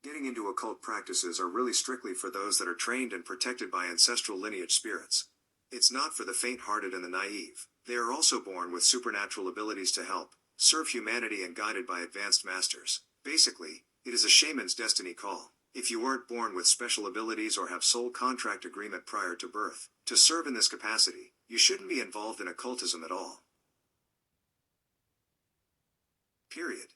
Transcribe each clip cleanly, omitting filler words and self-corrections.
Getting into occult practices are really strictly for those that are trained and protected by ancestral lineage spirits. It's not for the faint-hearted and the naive. They are also born with supernatural abilities to help, serve humanity and guided by advanced masters. Basically, it is a shaman's destiny call. If you weren't born with special abilities or have soul contract agreement prior to birth, to serve in this capacity, you shouldn't be involved in occultism at all. Period.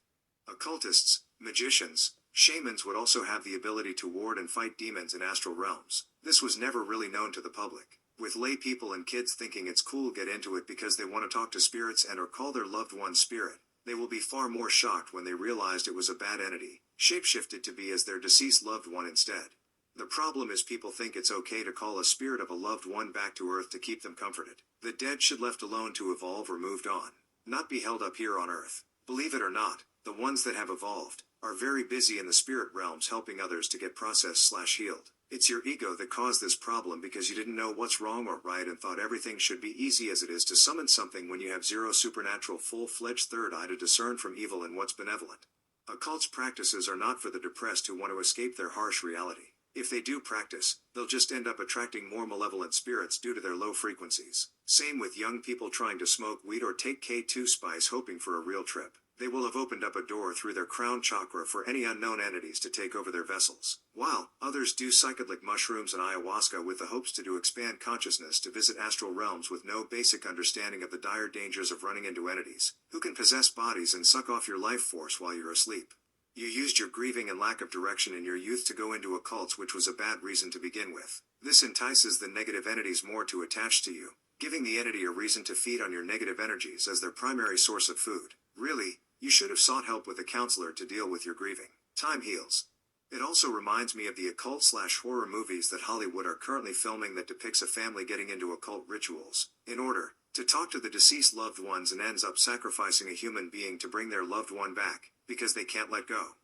Occultists, magicians, shamans would also have the ability to ward and fight demons in astral realms. This was never really known to the public, with lay people and kids thinking it's cool get into it because they want to talk to spirits and or call their loved one spirit. They will be far more shocked when they realized it was a bad entity, shapeshifted to be as their deceased loved one instead. The problem is people think it's okay to call a spirit of a loved one back to earth to keep them comforted. The dead should left alone to evolve or moved on, not be held up here on earth. Believe it or not, the ones that have evolved are very busy in the spirit realms helping others to get processed/healed. It's your ego that caused this problem because you didn't know what's wrong or right and thought everything should be easy as it is to summon something when you have zero supernatural full-fledged third eye to discern from evil and what's benevolent. Occult's practices are not for the depressed who want to escape their harsh reality. If they do practice, they'll just end up attracting more malevolent spirits due to their low frequencies. Same with young people trying to smoke weed or take K2 spice hoping for a real trip. They will have opened up a door through their crown chakra for any unknown entities to take over their vessels, while others do psychedelic mushrooms and ayahuasca with the hopes to expand consciousness to visit astral realms with no basic understanding of the dire dangers of running into entities who can possess bodies and suck off your life force while you're asleep. You used your grieving and lack of direction in your youth to go into occults, which was a bad reason to begin with. This entices the negative entities more to attach to you, giving the entity a reason to feed on your negative energies as their primary source of food. Really, you should have sought help with a counselor to deal with your grieving. Time heals. It also reminds me of the occult/horror movies that Hollywood are currently filming that depicts a family getting into occult rituals in order to talk to the deceased loved ones and ends up sacrificing a human being to bring their loved one back, because they can't let go.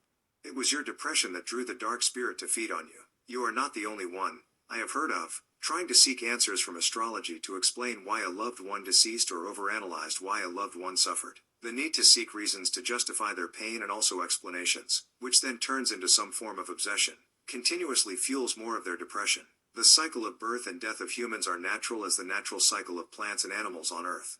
It was your depression that drew the dark spirit to feed on you. You are not the only one I have heard of trying to seek answers from astrology to explain why a loved one deceased or overanalyzed why a loved one suffered. The need to seek reasons to justify their pain and also explanations, which then turns into some form of obsession, continuously fuels more of their depression. The cycle of birth and death of humans are natural as the natural cycle of plants and animals on Earth.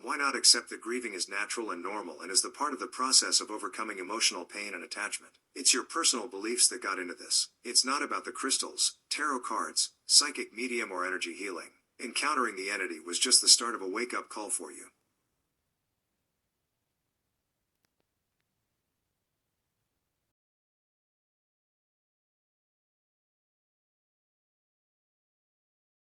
Why not accept that grieving is natural and normal and is the part of the process of overcoming emotional pain and attachment? It's your personal beliefs that got into this. It's not about the crystals, tarot cards, psychic medium or energy healing. Encountering the entity was just the start of a wake-up call for you.